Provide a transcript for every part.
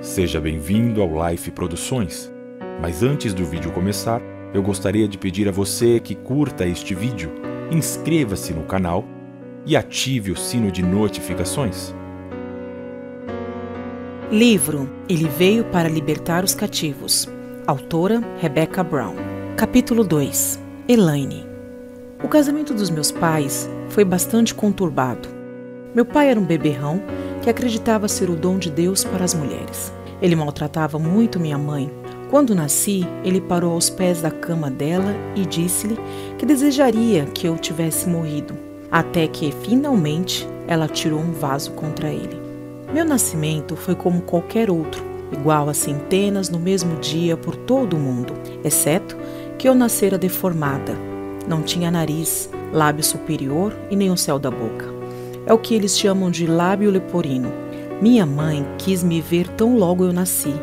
Seja bem-vindo ao Life Produções. Mas antes do vídeo começar, eu gostaria de pedir a você que curta este vídeo, inscreva-se no canal e ative o sino de notificações. Livro Ele Veio para Libertar os Cativos. Autora Rebecca Brown. Capítulo 2. Elaine. O casamento dos meus pais foi bastante conturbado. Meu pai era um beberrão que acreditava ser o dom de Deus para as mulheres. Ele maltratava muito minha mãe. Quando nasci, ele parou aos pés da cama dela e disse-lhe que desejaria que eu tivesse morrido, até que, finalmente, ela atirou um vaso contra ele. Meu nascimento foi como qualquer outro, igual a centenas no mesmo dia por todo o mundo, exceto que eu nascera deformada. Não tinha nariz, lábio superior e nem o céu da boca. É o que eles chamam de lábio leporino. Minha mãe quis me ver tão logo eu nasci,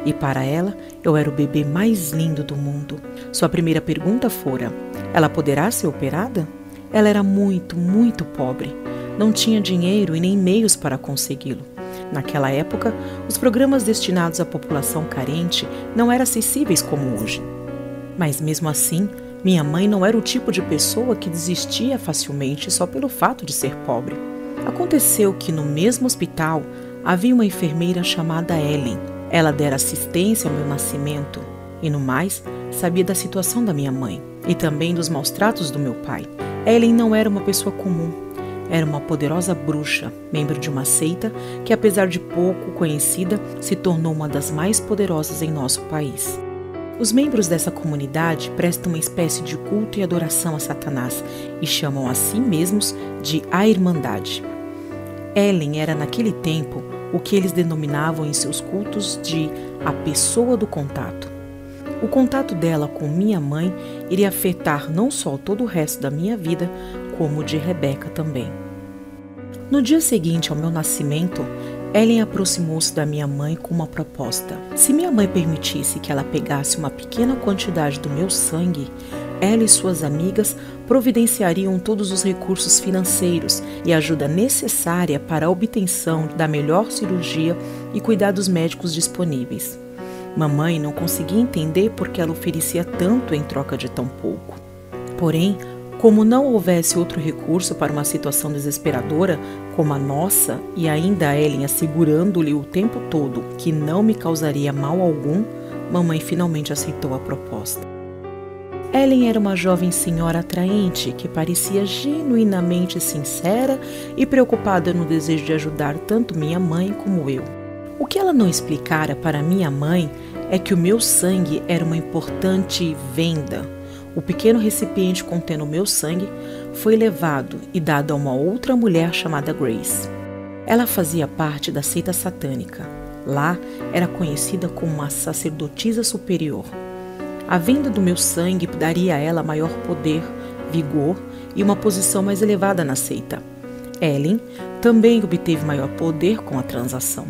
e para ela eu era o bebê mais lindo do mundo. Sua primeira pergunta fora: ela poderá ser operada? Ela era muito, muito pobre. Não tinha dinheiro e nem meios para consegui-lo. Naquela época, os programas destinados à população carente não eram acessíveis como hoje. Mas mesmo assim, minha mãe não era o tipo de pessoa que desistia facilmente só pelo fato de ser pobre. Aconteceu que no mesmo hospital havia uma enfermeira chamada Ellen. Ela dera assistência ao meu nascimento e, no mais, sabia da situação da minha mãe e também dos maus tratos do meu pai. Ellen não era uma pessoa comum. Era uma poderosa bruxa, membro de uma seita que, apesar de pouco conhecida, se tornou uma das mais poderosas em nosso país. Os membros dessa comunidade prestam uma espécie de culto e adoração a Satanás e chamam a si mesmos de a Irmandade. Ellen era, naquele tempo, o que eles denominavam em seus cultos de a pessoa do contato. O contato dela com minha mãe iria afetar não só todo o resto da minha vida, como o de Rebecca também. No dia seguinte ao meu nascimento, Ellen aproximou-se da minha mãe com uma proposta. Se minha mãe permitisse que ela pegasse uma pequena quantidade do meu sangue, ela e suas amigas providenciariam todos os recursos financeiros e ajuda necessária para a obtenção da melhor cirurgia e cuidados médicos disponíveis. Mamãe não conseguia entender por que ela oferecia tanto em troca de tão pouco. Porém, como não houvesse outro recurso para uma situação desesperadora como a nossa e ainda Ellen assegurando-lhe o tempo todo que não me causaria mal algum, mamãe finalmente aceitou a proposta. Ellen era uma jovem senhora atraente que parecia genuinamente sincera e preocupada no desejo de ajudar tanto minha mãe como eu. O que ela não explicara para minha mãe é que o meu sangue era uma importante venda. O pequeno recipiente contendo o meu sangue foi levado e dado a uma outra mulher chamada Grace. Ela fazia parte da seita satânica. Lá era conhecida como uma sacerdotisa superior. A venda do meu sangue daria a ela maior poder, vigor e uma posição mais elevada na seita. Ellen também obteve maior poder com a transação.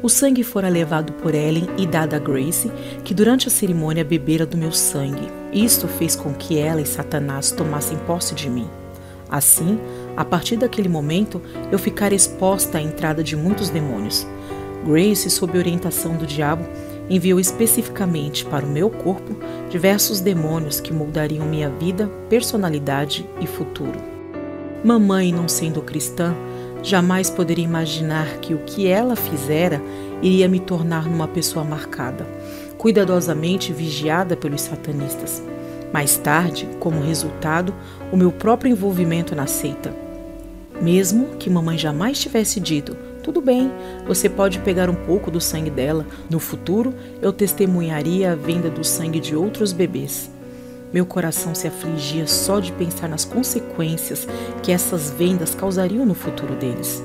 O sangue fora levado por Ellen e dado a Grace, que durante a cerimônia bebera do meu sangue. Isto fez com que ela e Satanás tomassem posse de mim. Assim, a partir daquele momento, eu ficara exposta à entrada de muitos demônios. Grace, sob orientação do diabo, enviou especificamente para o meu corpo diversos demônios que moldariam minha vida, personalidade e futuro. Mamãe, não sendo cristã, jamais poderia imaginar que o que ela fizera iria me tornar numa pessoa marcada, cuidadosamente vigiada pelos satanistas. Mais tarde, como resultado, o meu próprio envolvimento na seita. Mesmo que mamãe jamais tivesse dito: tudo bem, você pode pegar um pouco do sangue dela. No futuro, eu testemunharia a venda do sangue de outros bebês. Meu coração se afligia só de pensar nas consequências que essas vendas causariam no futuro deles.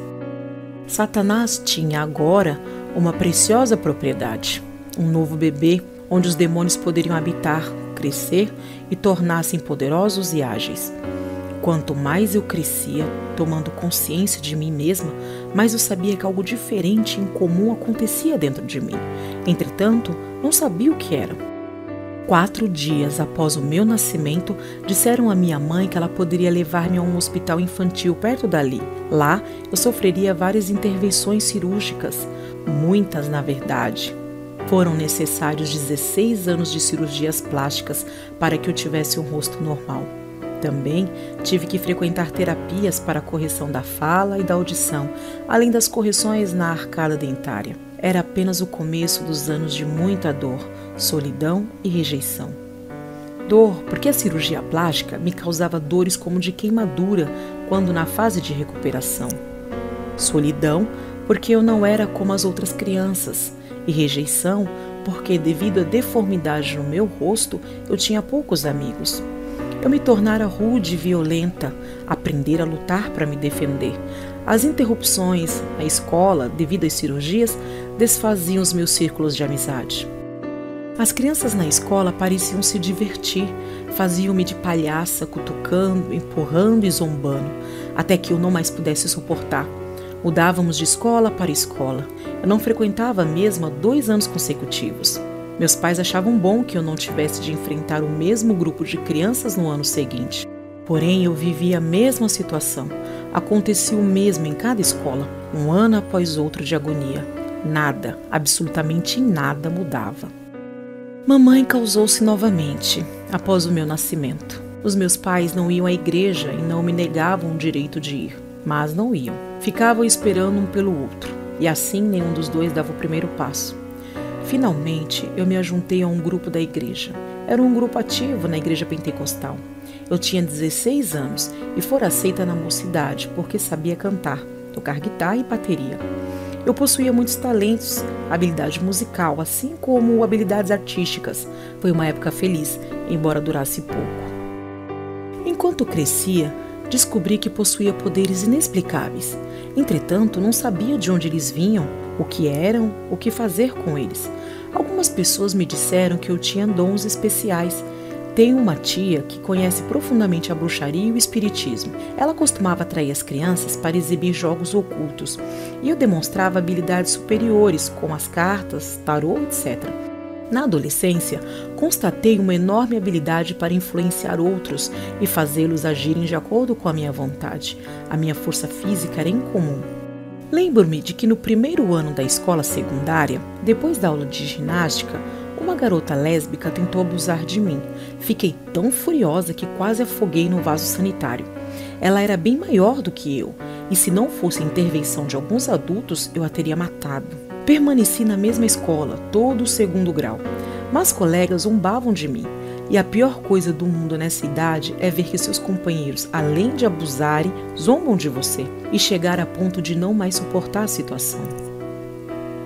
Satanás tinha agora uma preciosa propriedade, um novo bebê onde os demônios poderiam habitar, crescer e tornar-se poderosos e ágeis. Quanto mais eu crescia, tomando consciência de mim mesma, mais eu sabia que algo diferente e incomum acontecia dentro de mim. Entretanto, não sabia o que era. 4 dias após o meu nascimento, disseram à minha mãe que ela poderia levar-me a um hospital infantil perto dali. Lá, eu sofreria várias intervenções cirúrgicas, muitas na verdade. Foram necessários 16 anos de cirurgias plásticas para que eu tivesse um rosto normal. Também tive que frequentar terapias para a correção da fala e da audição, além das correções na arcada dentária. Era apenas o começo dos anos de muita dor, solidão e rejeição. Dor porque a cirurgia plástica me causava dores como de queimadura quando na fase de recuperação. Solidão porque eu não era como as outras crianças. E rejeição porque, devido à deformidade no meu rosto, eu tinha poucos amigos. Eu me tornara rude e violenta, aprender a lutar para me defender. As interrupções na escola, devido às cirurgias, desfaziam os meus círculos de amizade. As crianças na escola pareciam se divertir, faziam-me de palhaça, cutucando, empurrando e zombando, até que eu não mais pudesse suportar. Mudávamos de escola para escola. Eu não frequentava a mesma 2 anos consecutivos. Meus pais achavam bom que eu não tivesse de enfrentar o mesmo grupo de crianças no ano seguinte. Porém, eu vivia a mesma situação. Acontecia o mesmo em cada escola, um ano após outro de agonia. Nada, absolutamente nada mudava. Mamãe casou-se novamente, após o meu nascimento. Os meus pais não iam à igreja e não me negavam o direito de ir, mas não iam. Ficavam esperando um pelo outro, e assim nenhum dos dois dava o primeiro passo. Finalmente, eu me ajuntei a um grupo da igreja. Era um grupo ativo na igreja pentecostal. Eu tinha 16 anos e fora aceita na mocidade porque sabia cantar, tocar guitarra e bateria. Eu possuía muitos talentos, habilidade musical, assim como habilidades artísticas. Foi uma época feliz, embora durasse pouco. Enquanto crescia, descobri que possuía poderes inexplicáveis. Entretanto, não sabia de onde eles vinham, o que eram, o que fazer com eles. Algumas pessoas me disseram que eu tinha dons especiais. Tenho uma tia que conhece profundamente a bruxaria e o espiritismo. Ela costumava atrair as crianças para exibir jogos ocultos, e eu demonstrava habilidades superiores, como as cartas, tarô, etc. Na adolescência, constatei uma enorme habilidade para influenciar outros e fazê-los agirem de acordo com a minha vontade. A minha força física era incomum. Lembro-me de que no primeiro ano da escola secundária, depois da aula de ginástica, uma garota lésbica tentou abusar de mim. Fiquei tão furiosa que quase afoguei no vaso sanitário. Ela era bem maior do que eu, e se não fosse a intervenção de alguns adultos, eu a teria matado. Permaneci na mesma escola, todo o 2º grau, mas colegas zombavam de mim. E a pior coisa do mundo nessa idade é ver que seus companheiros, além de abusarem, zombam de você e chegar a ponto de não mais suportar a situação.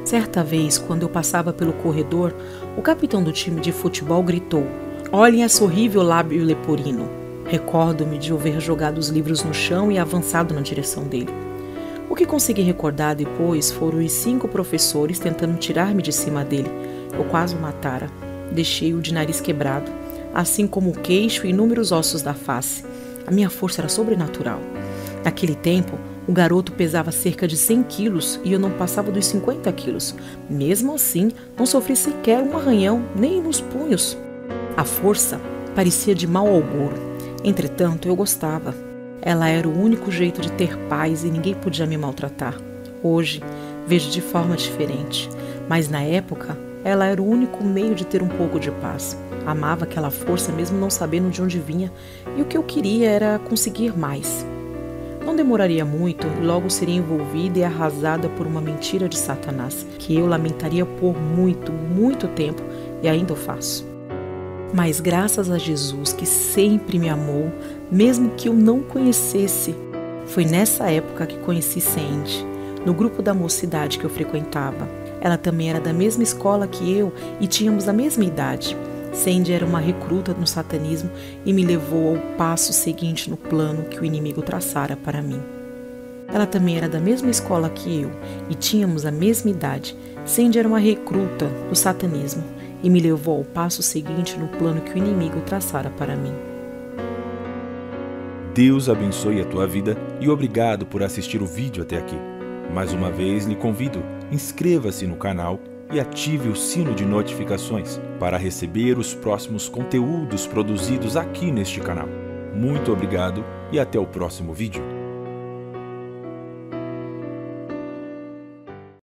Certa vez, quando eu passava pelo corredor, o capitão do time de futebol gritou: "Olhem esse horrível lábio leporino." Recordo-me de eu ver jogado os livros no chão e avançado na direção dele. O que consegui recordar depois foram os 5 professores tentando tirar-me de cima dele. Eu quase o matara. Deixei-o de nariz quebrado, assim como o queixo e inúmeros ossos da face. A minha força era sobrenatural. Naquele tempo, o garoto pesava cerca de 100 quilos e eu não passava dos 50 quilos. Mesmo assim, não sofri sequer um arranhão, nem nos punhos. A força parecia de mau agouro. Entretanto, eu gostava. Ela era o único jeito de ter paz e ninguém podia me maltratar. Hoje, vejo de forma diferente, mas na época, ela era o único meio de ter um pouco de paz. Amava aquela força mesmo não sabendo de onde vinha, e o que eu queria era conseguir mais. Não demoraria muito e logo seria envolvida e arrasada por uma mentira de Satanás, que eu lamentaria por muito, muito tempo, e ainda o faço. Mas graças a Jesus, que sempre me amou, mesmo que eu não conhecesse, foi nessa época que conheci Sandy, no grupo da mocidade que eu frequentava. Ela também era da mesma escola que eu e tínhamos a mesma idade. Sandy era uma recruta no satanismo e me levou ao passo seguinte no plano que o inimigo traçara para mim. Ela também era da mesma escola que eu e tínhamos a mesma idade. Sandy era uma recruta do satanismo e me levou ao passo seguinte no plano que o inimigo traçara para mim. Deus abençoe a tua vida e obrigado por assistir o vídeo até aqui. Mais uma vez lhe convido, inscreva-se no canal e ative o sino de notificações para receber os próximos conteúdos produzidos aqui neste canal. Muito obrigado e até o próximo vídeo.